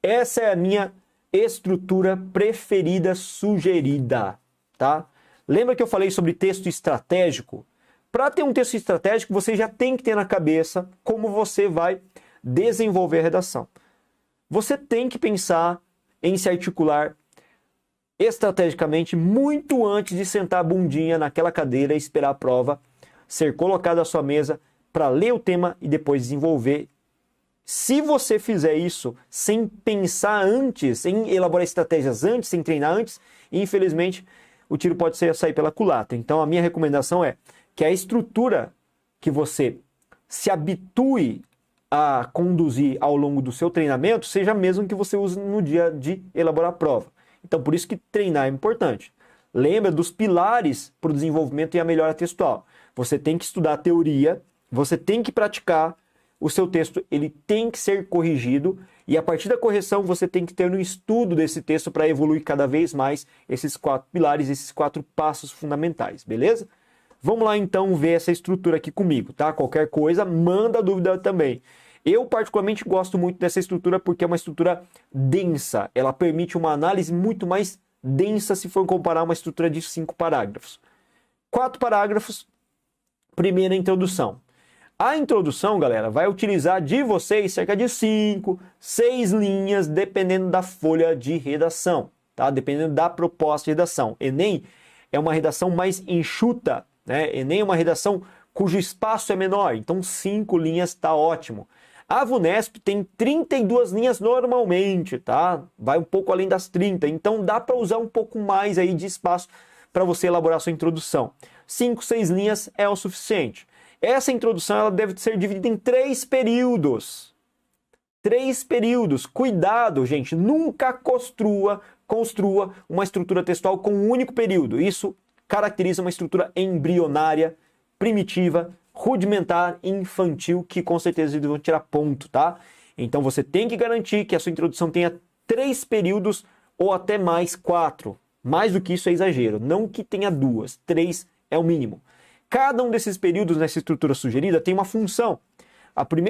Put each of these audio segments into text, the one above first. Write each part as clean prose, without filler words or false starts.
Essa é a minha estrutura preferida sugerida, tá? Lembra que eu falei sobre texto estratégico? Para ter um texto estratégico, você já tem que ter na cabeça como você vai desenvolver a redação. Você tem que pensar em se articular estrategicamente muito antes de sentar a bundinha naquela cadeira e esperar a prova ser colocada à sua mesa para ler o tema e depois desenvolver. Se você fizer isso sem pensar antes, sem elaborar estratégias antes, sem treinar antes, infelizmente o tiro pode sair pela culatra. Então a minha recomendação é que a estrutura que você se habitue a conduzir ao longo do seu treinamento seja a mesma que você usa no dia de elaborar a prova. Então por isso que treinar é importante. Lembra dos pilares para o desenvolvimento e a melhora textual. Você tem que estudar a teoria, você tem que praticar, o seu texto ele tem que ser corrigido e a partir da correção você tem que ter um estudo desse texto para evoluir cada vez mais esses 4 pilares, esses 4 passos fundamentais, beleza? Vamos lá então ver essa estrutura aqui comigo, tá? Qualquer coisa, manda dúvida também. Eu particularmente gosto muito dessa estrutura porque é uma estrutura densa, ela permite uma análise muito mais densa se for comparar uma estrutura de 5 parágrafos. 4 parágrafos, primeira introdução. A introdução, galera, vai utilizar de vocês cerca de 5, 6 linhas, dependendo da folha de redação, tá? Dependendo da proposta de redação. Enem é uma redação mais enxuta, né? Enem é uma redação cujo espaço é menor, então 5 linhas está ótimo. A VUNESP tem 32 linhas normalmente, tá? Vai um pouco além das 30, então dá para usar um pouco mais aí de espaço para você elaborar sua introdução. 5, 6 linhas é o suficiente. Essa introdução ela deve ser dividida em 3 períodos. 3 períodos. Cuidado, gente. Nunca construa uma estrutura textual com um único período. Isso caracteriza uma estrutura embrionária, primitiva, rudimentar, infantil, que com certeza eles vão tirar ponto, tá? Então você tem que garantir que a sua introdução tenha 3 períodos ou até mais 4. Mais do que isso é exagero. Não que tenha 2. 3 é o mínimo. Cada um desses períodos nessa estrutura sugerida tem uma função.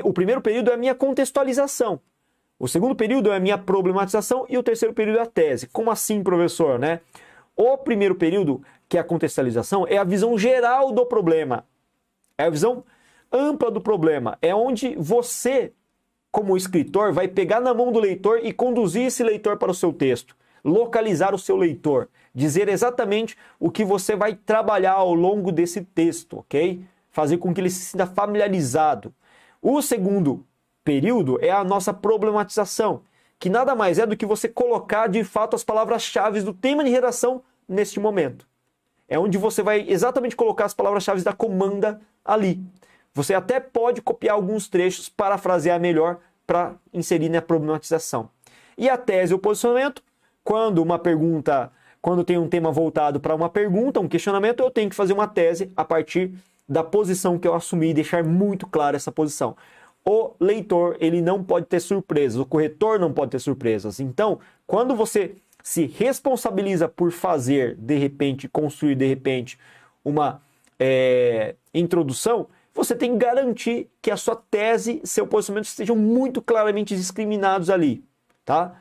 O primeiro período é a minha contextualização. O segundo período é a minha problematização e o terceiro período é a tese. Como assim, professor, né? O primeiro período, que é a contextualização, é a visão geral do problema. É a visão ampla do problema. É onde você, como escritor, vai pegar na mão do leitor e conduzir esse leitor para o seu texto. Localizar o seu leitor, dizer exatamente o que você vai trabalhar ao longo desse texto, ok? Fazer com que ele se sinta familiarizado. O segundo período é a nossa problematização, que nada mais é do que você colocar de fato as palavras-chave do tema de redação neste momento. É onde você vai exatamente colocar as palavras-chave da comanda ali. Você até pode copiar alguns trechos, parafrasear melhor para inserir na problematização. E a tese ou posicionamento, quando tem um tema voltado para uma pergunta, um questionamento, eu tenho que fazer uma tese a partir da posição que eu assumi e deixar muito clara essa posição. O leitor, ele não pode ter surpresas, o corretor não pode ter surpresas. Então, quando você se responsabiliza por fazer, de repente, construir, de repente, uma introdução, você tem que garantir que a sua tese e seu posicionamento estejam muito claramente discriminados ali, tá?